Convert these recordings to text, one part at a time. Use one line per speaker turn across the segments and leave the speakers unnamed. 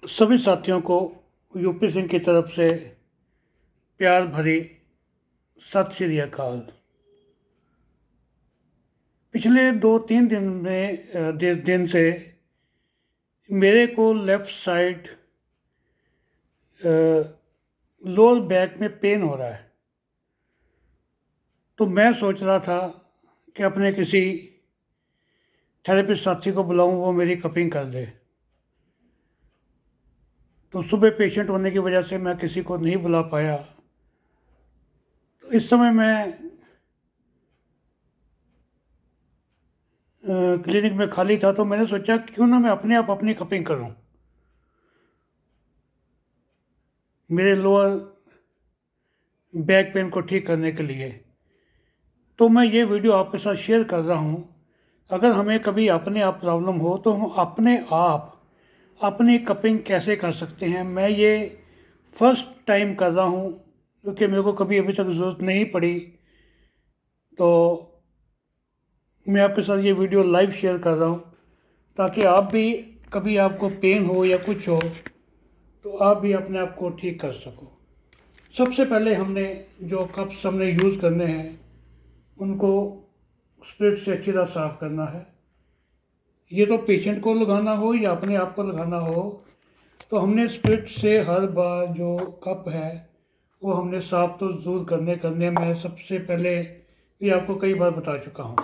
सभी साथियों को यूपी सिंह की तरफ से प्यार भरी सत श्री अकाल। पिछले 2-3 दिन से मेरे को लेफ़्ट साइड लोअर बैक में पेन हो रहा है। तो मैं सोच रहा था कि अपने किसी थेरेपिस्ट साथी को बुलाऊं, वो मेरी कपिंग कर दे। तो सुबह पेशेंट होने की वजह से मैं किसी को नहीं बुला पाया। तो इस समय मैं क्लिनिक में खाली था, तो मैंने सोचा क्यों ना मैं अपने आप अपनी कपिंग करूं, मेरे लोअर बैक पेन को ठीक करने के लिए। तो मैं ये वीडियो आपके साथ शेयर कर रहा हूं। अगर हमें कभी अपने आप प्रॉब्लम हो तो हम अपने आप अपनी कपिंग कैसे कर सकते हैं। मैं ये फर्स्ट टाइम कर रहा हूं क्योंकि मेरे को कभी अभी तक ज़रूरत नहीं पड़ी। तो मैं आपके साथ ये वीडियो लाइव शेयर कर रहा हूं ताकि आप भी कभी आपको पेन हो या कुछ हो तो आप भी अपने आप को ठीक कर सको। सबसे पहले हमने जो कप्स हमने यूज़ करने हैं उनको स्पिरिट से अच्छी तरह साफ़ करना है। ये तो पेशेंट को लगाना हो या अपने आप को लगाना हो, तो हमने स्पिरिट से हर बार जो कप है वो हमने साफ़ तो ज़रूर करने मैं सबसे पहले भी आपको कई बार बता चुका हूँ।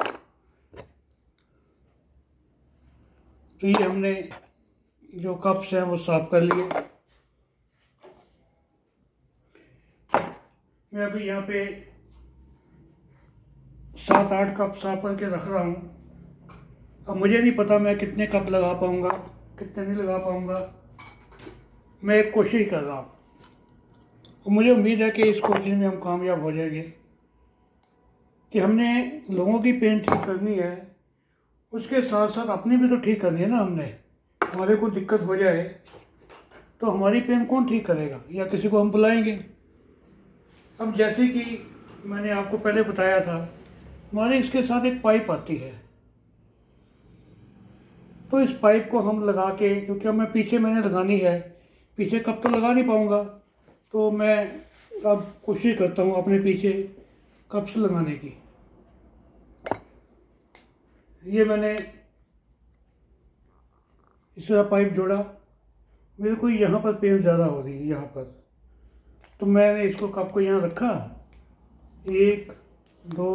तो ये हमने जो कप्स हैं वो साफ़ कर लिए। मैं अभी यहाँ पे 7-8 कप साफ करके रख रहा हूँ। अब मुझे नहीं पता मैं कितने कप लगा पाऊँगा, कितने नहीं लगा पाऊँगा। मैं एक कोशिश कर रहा हूँ और मुझे उम्मीद है कि इस कोशिश में हम कामयाब हो जाएंगे। कि हमने लोगों की पेन ठीक करनी है, उसके साथ साथ अपनी भी तो ठीक करनी है ना। हमने हमारे को दिक्कत हो जाए तो हमारी पेन कौन ठीक करेगा, या किसी को हम बुलाएंगे। अब जैसे कि मैंने आपको पहले बताया था, हमारे इसके साथ एक पाइप आती है। तो इस पाइप को हम लगा के, क्योंकि अब मैं पीछे मैंने लगानी है, पीछे कब तो लगा नहीं पाऊँगा, तो मैं अब कोशिश करता हूँ अपने पीछे कप्स लगाने की। ये मैंने इस तरह पाइप जोड़ा। मेरे को यहाँ पर पेन ज़्यादा हो रही है यहाँ पर, तो मैंने इसको कप को यहाँ रखा। 1 2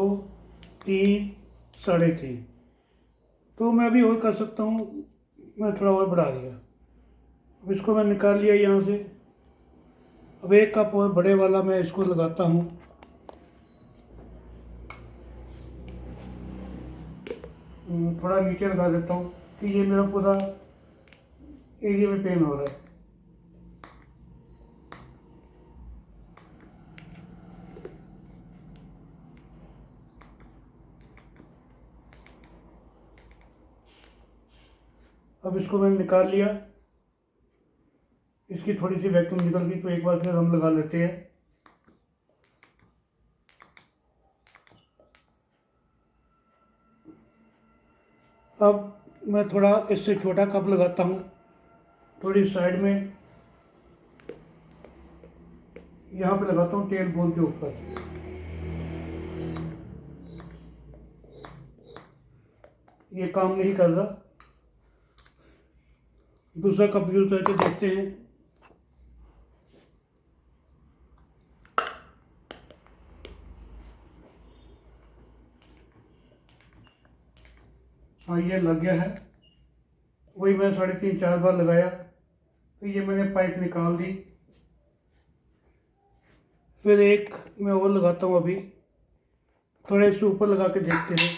3 3.5। तो मैं अभी और कर सकता हूँ, मैं थोड़ा और बढ़ा दिया। अब इसको मैं निकाल लिया यहाँ से। अब एक कप और बड़े वाला मैं इसको लगाता हूँ। थोड़ा नीचे लगा देता हूँ कि ये मेरा पूरा एरिया में पेन हो रहा है। अब इसको मैंने निकाल लिया। इसकी थोड़ी सी वैक्यूम निकल गई, तो एक बार फिर हम लगा लेते हैं। अब मैं थोड़ा इससे छोटा कप लगाता हूँ, थोड़ी साइड में यहाँ पे लगाता हूँ, टेल बोन के ऊपर। ये काम नहीं कर रहा, दूसरा कप यूज करके देखते हैं। हाँ, ये लग गया है। वही मैं 3.5-4 बार लगाया, तो ये मैंने पाइप निकाल दी। फिर एक मैं और लगाता हूँ अभी, थोड़े इससे ऊपर लगा के देखते हैं।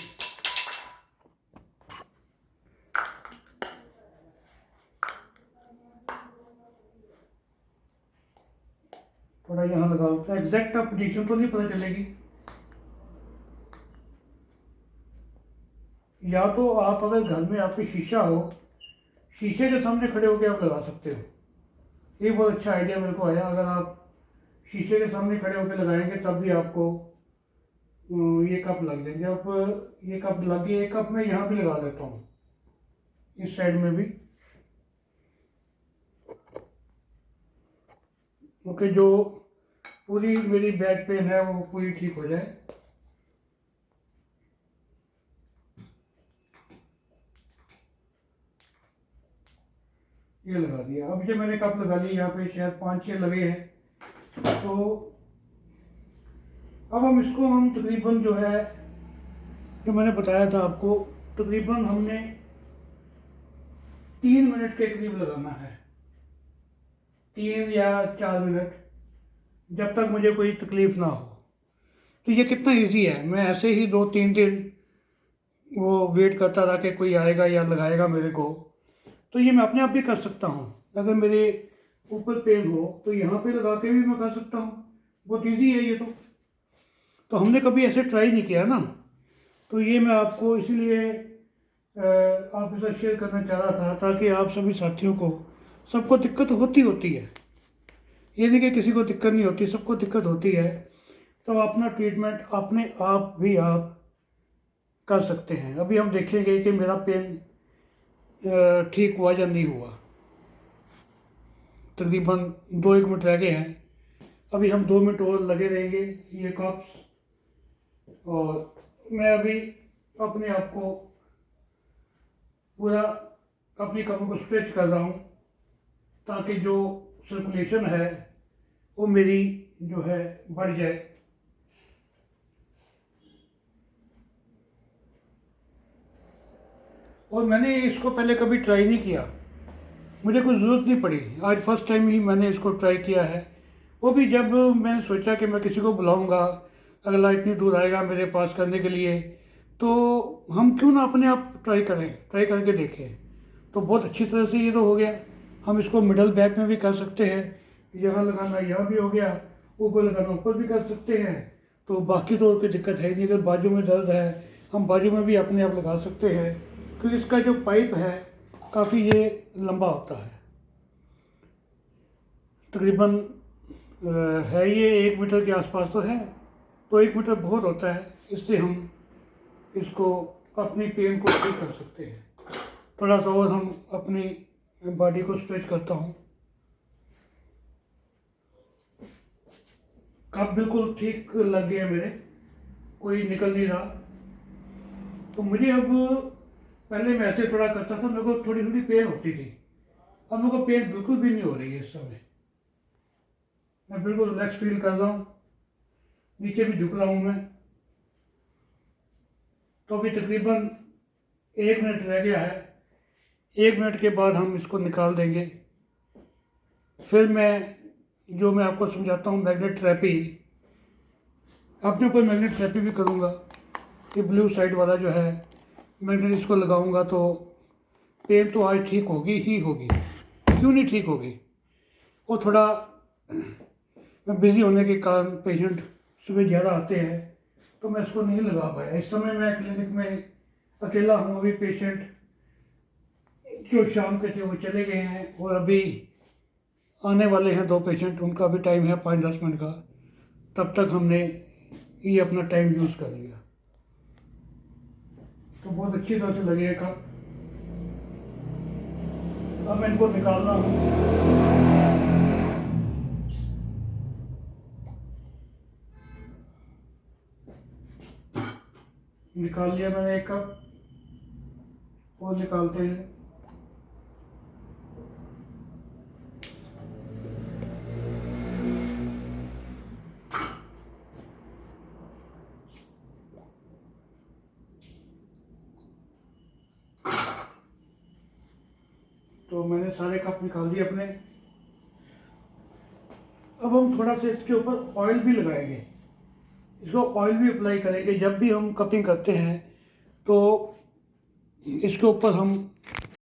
थोड़ा यहाँ लगाओ, तो एग्जैक्ट आप पोजीशन तो नहीं पता चलेगी। या तो आप अगर घर में आपके शीशा हो, शीशे के सामने खड़े होकर आप लगा सकते हो। ये बहुत अच्छा आइडिया मेरे को आया। अगर आप शीशे के सामने खड़े होकर लगाएंगे तब भी आपको ये कप लग जाएंगे। अब ये कप लग गए, एक कप मैं यहाँ भी लगा लेता हूँ, इस साइड में भी। ताकि जो पूरी मेरी बैक पेन है वो पूरी ठीक हो जाए। ये लगा दिया। अब ये मैंने कप लगा ली, यहाँ पे शायद 5-6 लगे हैं। तो अब हम तकरीबन जो है, जो मैंने बताया था आपको, तकरीबन हमने 3 मिनट के करीब लगाना है, 3 या 4 मिनट, जब तक मुझे कोई तकलीफ़ ना हो। तो ये कितना इजी है। मैं ऐसे ही 2-3 दिन वो वेट करता रहा कि कोई आएगा या लगाएगा मेरे को। तो ये मैं अपने आप भी कर सकता हूँ। अगर मेरे ऊपर पेन हो तो यहाँ पे लगा के भी मैं कर सकता हूँ। बहुत इजी है ये तो हमने कभी ऐसे ट्राई नहीं किया ना, तो ये मैं आपको इसीलिए आपके साथ शेयर करना चाह रहा था, ताकि आप सभी साथियों को, सबको दिक्कत होती है, ये नहीं कि किसी को दिक्कत नहीं होती, सबको दिक्कत होती है। तो अपना ट्रीटमेंट अपने आप भी आप कर सकते हैं। अभी हम देखेंगे कि मेरा पेन ठीक हुआ या नहीं हुआ। तकरीबन 2-1 मिनट रह गए हैं। अभी हम 2 मिनट और लगे रहेंगे ये कप्स, और मैं अभी अपने आप को पूरा अपनी कमर को स्ट्रेच कर रहा हूँ, ताकि जो सर्कुलेशन है वो मेरी जो है बढ़ जाए। और मैंने इसको पहले कभी ट्राई नहीं किया, मुझे कुछ ज़रूरत नहीं पड़ी, आज फर्स्ट टाइम ही मैंने इसको ट्राई किया है। वो भी जब मैंने सोचा कि मैं किसी को बुलाऊंगा, अगला इतनी दूर आएगा मेरे पास करने के लिए, तो हम क्यों ना अपने आप ट्राई करके देखें। तो बहुत अच्छी तरह से ये तो हो गया। हम इसको मिडल बैक में भी कर सकते हैं, यहाँ लगाना यहाँ भी हो गया, ऊपर लगाना ऊपर भी कर सकते हैं। तो बाकी तो और कोई दिक्कत है नहीं। अगर बाजू में दर्द है, हम बाजू में भी अपने आप लगा सकते हैं, क्योंकि इसका जो पाइप है काफ़ी ये लंबा होता है। तकरीबन है ये 1 मीटर के आसपास तो है। तो 1 मीटर बहुत होता है, इससे हम इसको अपनी पेन को ठीक कर सकते हैं। थोड़ा सा और हम अपनी बॉडी को स्ट्रेच करता हूँ। कप बिल्कुल ठीक लग गया मेरे, कोई निकल नहीं रहा। तो मुझे अब, पहले मैं ऐसे थोड़ा करता था, मेरे को थोड़ी थोड़ी पेन होती थी, अब मेरे को पेन बिल्कुल भी नहीं हो रही है इस समय। मैं बिल्कुल रिलैक्स फील कर रहा हूँ, नीचे भी झुक रहा हूँ मैं। तो अभी तकरीबन 1 मिनट रह गया है। 1 मिनट के बाद हम इसको निकाल देंगे। फिर मैं आपको समझाता हूँ मैग्नेट थेरेपी, अपने ऊपर मैग्नेट थेरेपी भी करूँगा। ये ब्लू साइड वाला जो है मैग्नेट, इसको लगाऊंगा तो पेन तो आज ठीक होगी ही होगी। क्यों नहीं ठीक होगी, वो थोड़ा मैं बिज़ी होने के कारण पेशेंट सुबह ज़्यादा आते हैं, तो मैं इसको नहीं लगा पाया। इस समय मैं क्लिनिक में अकेला हूँ। अभी पेशेंट जो शाम के थे वो चले गए हैं, और अभी आने वाले हैं 2 पेशेंट, उनका भी टाइम है 5-10 मिनट का। तब तक हमने ये अपना टाइम यूज़ कर लिया। तो बहुत अच्छी तरह से लगेगा। अब मैं इनको निकालना हूँ। निकाल लिया मैंने एक कप, और निकालते हैं। तो मैंने सारे कप निकाल दिए अपने। अब हम थोड़ा सा इसके ऊपर ऑयल भी लगाएंगे, इसको ऑयल भी अप्लाई करेंगे। जब भी हम कपिंग करते हैं तो इसके ऊपर हम